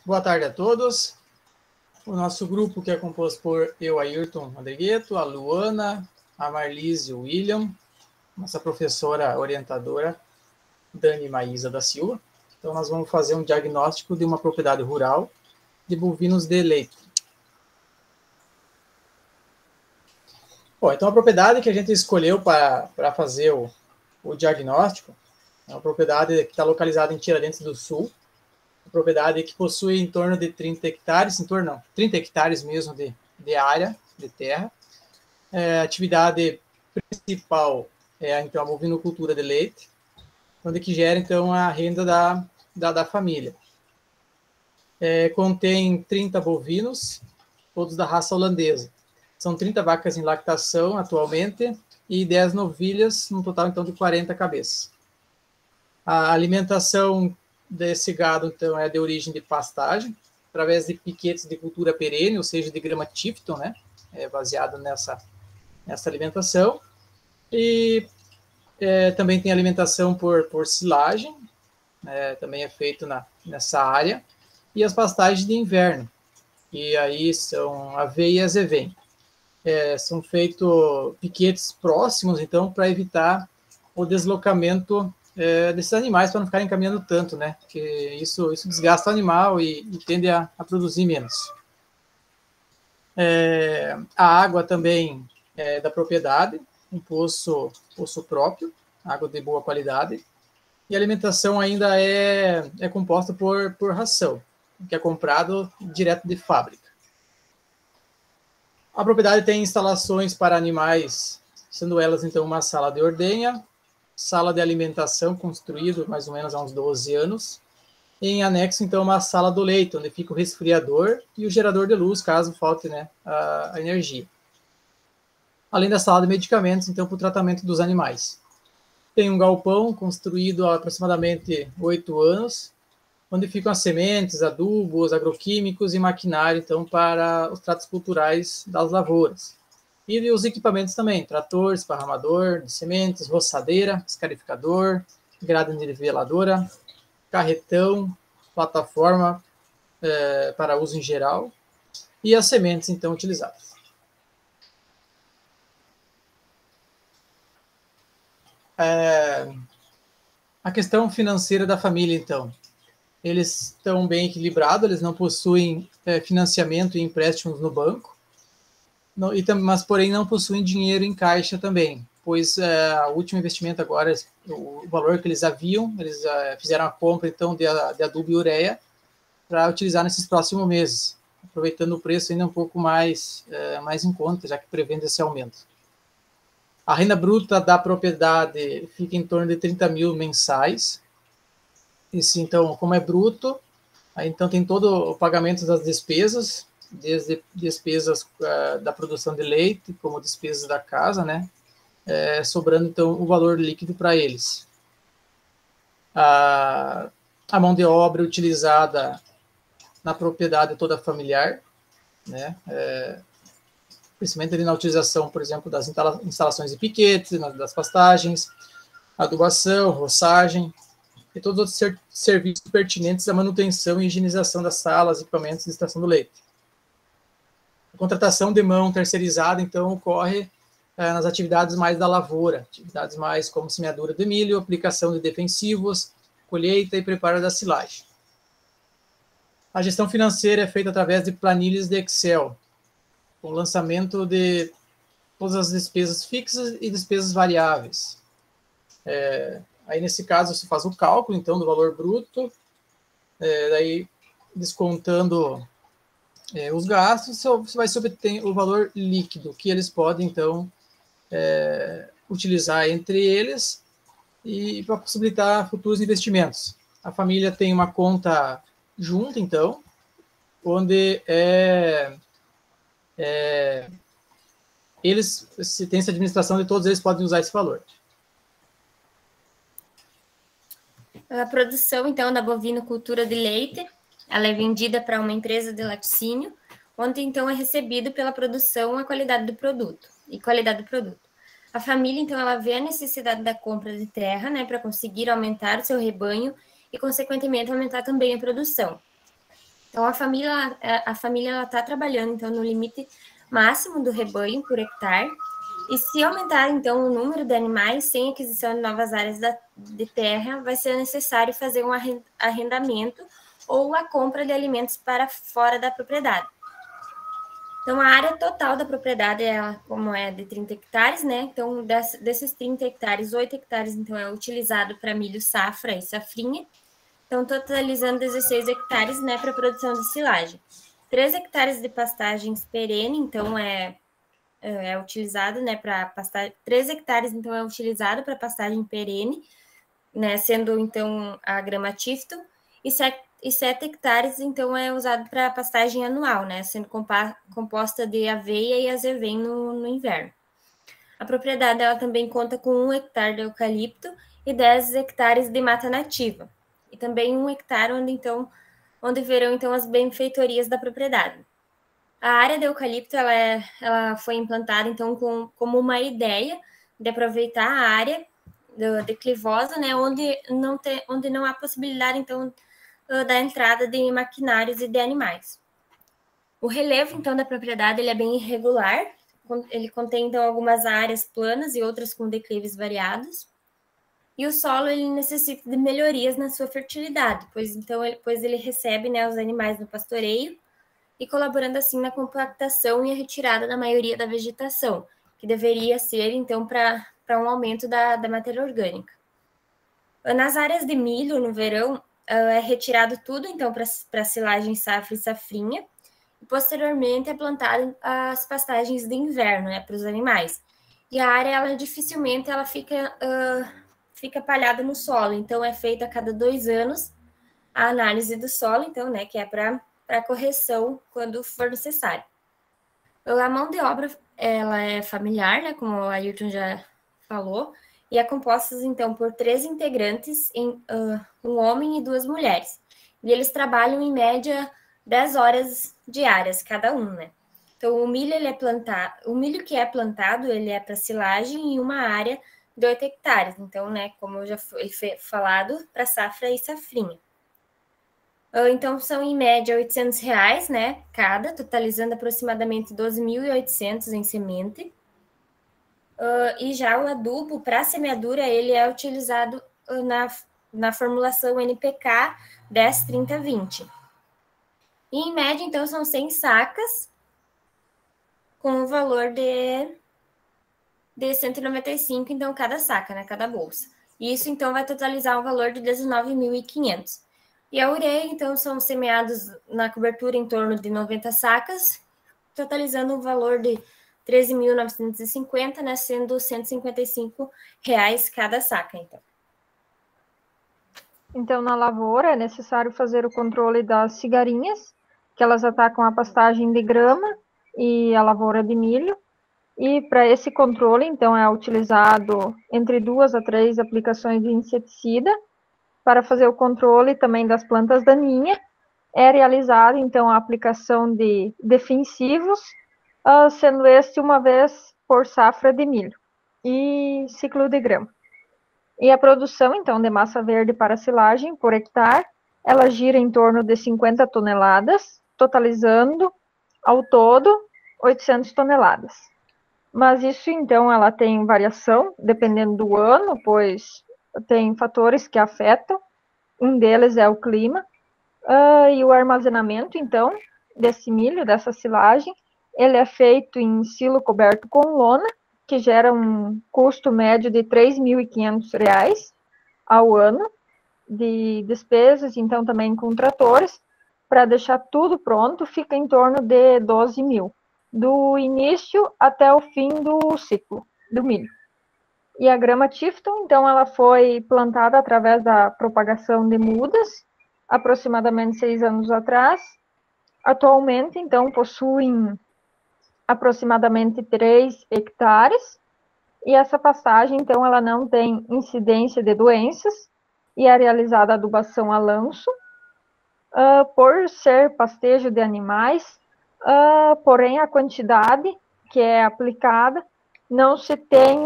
Boa tarde a todos. O nosso grupo, que é composto por eu, Ayrton Rodrigueto, a Luana, a Marlise e o William, nossa professora orientadora, Dani Maísa da Silva. Então, nós vamos fazer um diagnóstico de uma propriedade rural de bovinos de leite. Bom, então a propriedade que a gente escolheu para fazer o diagnóstico é uma propriedade que está localizada em Tiradentes do Sul, uma propriedade que possui em torno de 30 hectares, 30 hectares mesmo de área, de terra. A atividade principal é então a bovinocultura de leite, onde que gera então a renda da família. Contém 30 bovinos, todos da raça holandesa. São 30 vacas em lactação atualmente e 10 novilhas, num total então de 40 cabeças. A alimentação desse gado então é de origem de pastagem, através de piquetes de cultura perene, ou seja, de grama Tifton, né? Baseado nessa alimentação. E também tem alimentação por silagem, também é feito nessa área, e as pastagens de inverno, e aí são aveia e azevém. São feitos piquetes próximos, então, para evitar o deslocamento desses animais, para não ficarem caminhando tanto, né? Porque isso desgasta o animal e tende a produzir menos. A água também é da propriedade, um poço próprio, água de boa qualidade, e a alimentação ainda é composta por ração, que é comprado direto de fábrica. A propriedade tem instalações para animais, sendo elas, então, uma sala de ordenha, sala de alimentação, construído mais ou menos há uns 12 anos, e em anexo, então, uma sala do leite, onde fica o resfriador e o gerador de luz, caso falte, né, a energia. Além da sala de medicamentos, então, para o tratamento dos animais. Tem um galpão construído há aproximadamente 8 anos, onde ficam as sementes, adubos, agroquímicos e maquinário, então, para os tratos culturais das lavouras. E os equipamentos também, trator, esparramador de sementes, roçadeira, escarificador, grade niveladora, carretão, plataforma para uso em geral, e as sementes, então, utilizadas. A questão financeira da família, então. Eles estão bem equilibrados, eles não possuem financiamento e empréstimos no banco, mas, porém, não possuem dinheiro em caixa também, pois o último investimento agora, o valor que eles haviam, eles fizeram a compra, então, de adubo e ureia para utilizar nesses próximos meses, aproveitando o preço ainda um pouco mais em conta, já que prevendo esse aumento. A renda bruta da propriedade fica em torno de 30 mil mensais. Isso, então, como é bruto, aí, então, tem todo o pagamento das despesas, desde despesas da produção de leite, como despesas da casa, né? Sobrando, então, o valor líquido para eles. A mão de obra utilizada na propriedade toda familiar, né? Principalmente ali na utilização, por exemplo, das instalações de piquetes, das pastagens, adubação, roçagem, e todos os outros serviços pertinentes à manutenção e higienização das salas, equipamentos de extração do leite. A contratação de mão terceirizada, então, ocorre nas atividades mais da lavoura, atividades mais como semeadura de milho, aplicação de defensivos, colheita e preparo da silagem. A gestão financeira é feita através de planilhas de Excel, com o lançamento de todas as despesas fixas e despesas variáveis. Aí, nesse caso, se faz o cálculo, então, do valor bruto, daí, descontando os gastos, você vai se obter o valor líquido, que eles podem, então, utilizar entre eles e para possibilitar futuros investimentos. A família tem uma conta junta, então, onde eles, se tem essa administração de todos eles, podem usar esse valor. A produção, então, da bovinocultura de leite, ela é vendida para uma empresa de laticínio, onde, então, é recebido pela produção a qualidade do produto. A família, então, ela vê a necessidade da compra de terra, né, para conseguir aumentar o seu rebanho e, consequentemente, aumentar também a produção. Então, a família está trabalhando, então, no limite máximo do rebanho por hectare, e se aumentar, então, o número de animais sem aquisição de novas áreas de terra, vai ser necessário fazer um arrendamento ou a compra de alimentos para fora da propriedade. Então, a área total da propriedade, como é de 30 hectares, né? Então, desses 30 hectares, 8 hectares, então, é utilizado para milho, safra e safrinha. Então, totalizando 16 hectares, né, para produção de silagem. 3 hectares de pastagens perene, então, é utilizado, né, para pastagem. 3 hectares, então, é utilizado para pastagem perene, né, sendo, então, a grama tifton, e 7 hectares, então, é usado para pastagem anual, né, sendo composta de aveia e azevém no inverno. A propriedade, ela também conta com 1 hectare de eucalipto e 10 hectares de mata nativa, e também 1 hectare onde verão, então, as benfeitorias da propriedade. A área de eucalipto, ela foi implantada, então, como uma ideia de aproveitar a área declivosa, né, onde não há possibilidade, então, da entrada de maquinários e de animais. O relevo, então, da propriedade, ele é bem irregular, ele contém, então, algumas áreas planas e outras com declives variados, e o solo, ele necessita de melhorias na sua fertilidade, pois ele recebe, né, os animais no pastoreio, e colaborando assim na compactação e a retirada da maioria da vegetação, que deveria ser, então, para um aumento da matéria orgânica. Nas áreas de milho, no verão, é retirado tudo, então, para silagem, safra e safrinha, e posteriormente é plantado as pastagens de inverno, né, para os animais. E a área, ela dificilmente fica palhada no solo, então é feita a cada 2 anos a análise do solo, então, né, que é para correção quando for necessário. A mão de obra, ela é familiar, né, como o Ayrton já falou, e é composta, então, por 3 integrantes, um homem e 2 mulheres. E eles trabalham, em média, 10 horas diárias, cada um, né? Então, o milho que é plantado, ele é para silagem em uma área de 8 hectares. Então, né, como já foi falado, para safra e safrinha. Então, são em média R$800, né, cada, totalizando aproximadamente 12.800 em semente. E já o adubo para semeadura, ele é utilizado na formulação NPK 10, 30, 20. E em média, então, são 100 sacas, com o valor de 195, então, cada saca, né, cada bolsa. E isso, então, vai totalizar um valor de 19.500. E a ureia, então, são semeados na cobertura em torno de 90 sacas, totalizando um valor de 13.950, né, sendo R$155 cada saca, então. Então, na lavoura, é necessário fazer o controle das cigarinhas, que elas atacam a pastagem de grama e a lavoura de milho. E para esse controle, então, é utilizado entre 2 a 3 aplicações de inseticida. Para fazer o controle também das plantas daninhas, é realizada, então, a aplicação de defensivos, sendo este uma vez por safra de milho e ciclo de grama. E a produção, então, de massa verde para silagem por hectare, ela gira em torno de 50 toneladas, totalizando, ao todo, 800 toneladas. Mas isso, então, ela tem variação, dependendo do ano, pois tem fatores que afetam. Um deles é o clima e o armazenamento, então, desse milho, dessa silagem. Ele é feito em silo coberto com lona, que gera um custo médio de R$3.500 ao ano de despesas, então também com tratores. Para deixar tudo pronto, fica em torno de 12 mil, do início até o fim do ciclo do milho. E a grama Tifton, então, ela foi plantada através da propagação de mudas, aproximadamente 6 anos atrás. Atualmente, então, possuem aproximadamente 3 hectares, e essa pastagem, então, ela não tem incidência de doenças, e é realizada adubação a lanço, por ser pastejo de animais, porém a quantidade que é aplicada não se tem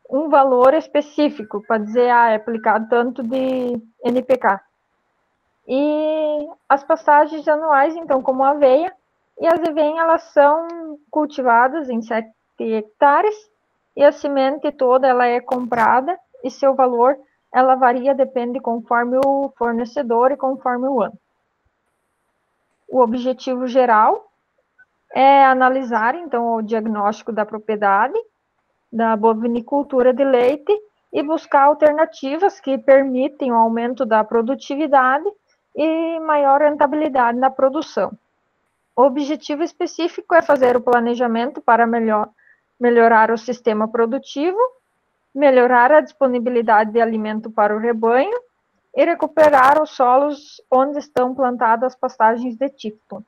um valor específico para dizer, é aplicado tanto de NPK. E as pastagens anuais, então, como a aveia e a azevém, elas são cultivadas em 7 hectares e a semente toda ela é comprada e seu valor ela varia, depende conforme o fornecedor e conforme o ano. O objetivo geral é analisar, então, o diagnóstico da propriedade da bovinicultura de leite e buscar alternativas que permitem o aumento da produtividade e maior rentabilidade na produção. O objetivo específico é fazer o planejamento para melhorar o sistema produtivo, melhorar a disponibilidade de alimento para o rebanho e recuperar os solos onde estão plantadas as pastagens de tipo.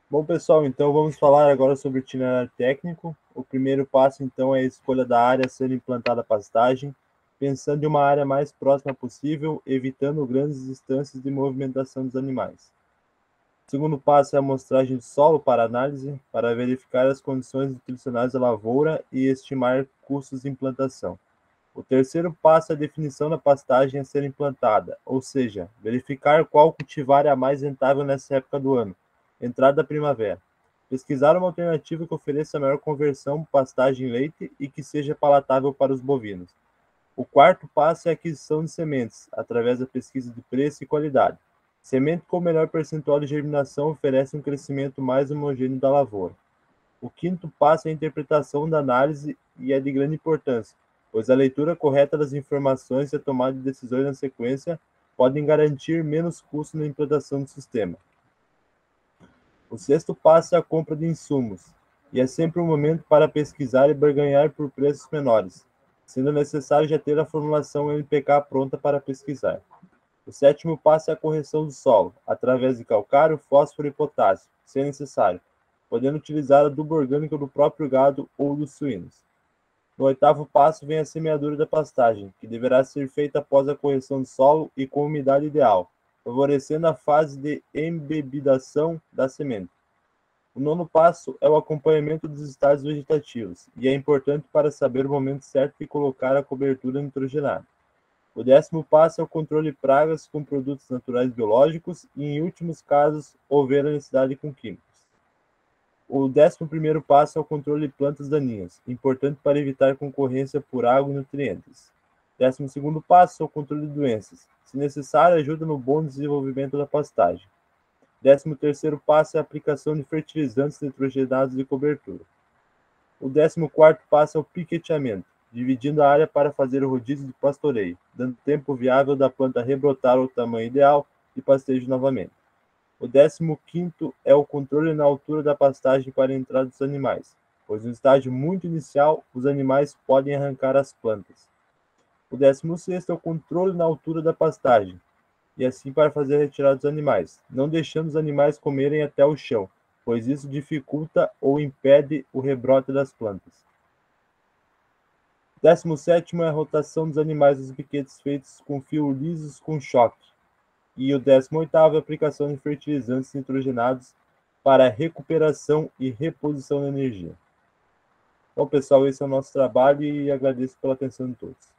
Bom, pessoal, então vamos falar agora sobre o itinerário técnico. O primeiro passo, então, é a escolha da área a ser implantada a pastagem, pensando em uma área mais próxima possível, evitando grandes distâncias de movimentação dos animais. O segundo passo é a amostragem de solo para análise, para verificar as condições nutricionais da lavoura e estimar custos de implantação. O terceiro passo é a definição da pastagem a ser implantada, ou seja, verificar qual cultivar é a mais rentável nessa época do ano, entrada da primavera. Pesquisar uma alternativa que ofereça maior conversão pastagem-leite e que seja palatável para os bovinos. O quarto passo é a aquisição de sementes, através da pesquisa de preço e qualidade. Semente com melhor percentual de germinação oferece um crescimento mais homogêneo da lavoura. O quinto passo é a interpretação da análise e é de grande importância, pois a leitura correta das informações e a tomada de decisões na sequência podem garantir menos custo na implantação do sistema. O sexto passo é a compra de insumos, e é sempre um momento para pesquisar e barganhar por preços menores, sendo necessário já ter a formulação NPK pronta para pesquisar. O sétimo passo é a correção do solo, através de calcário, fósforo e potássio, se necessário, podendo utilizar adubo orgânico do próprio gado ou dos suínos. No oitavo passo vem a semeadura da pastagem, que deverá ser feita após a correção do solo e com umidade ideal, favorecendo a fase de embebidação da semente. O nono passo é o acompanhamento dos estágios vegetativos, e é importante para saber o momento certo de colocar a cobertura nitrogenada. O 10º passo é o controle de pragas com produtos naturais biológicos e, em últimos casos, houver a necessidade com químicos. O 11º passo é o controle de plantas daninhas, importante para evitar concorrência por água e nutrientes. 12º passo é o controle de doenças, se necessário, ajuda no bom desenvolvimento da pastagem. 13º passo é a aplicação de fertilizantes nitrogenados de cobertura. O 14º passo é o piqueteamento, dividindo a área para fazer o rodízio de pastoreio, dando tempo viável da planta rebrotar ao tamanho ideal e pastejo novamente. O 15º é o controle na altura da pastagem para a entrada dos animais, pois no estágio muito inicial, os animais podem arrancar as plantas. O 16º é o controle na altura da pastagem, e assim para fazer a retirada dos animais, não deixando os animais comerem até o chão, pois isso dificulta ou impede o rebrote das plantas. O 17º é a rotação dos animais dos piquetes feitos com fios lisos com choque. E o 18º é a aplicação de fertilizantes nitrogenados para recuperação e reposição da energia. Bom, pessoal, esse é o nosso trabalho e agradeço pela atenção de todos.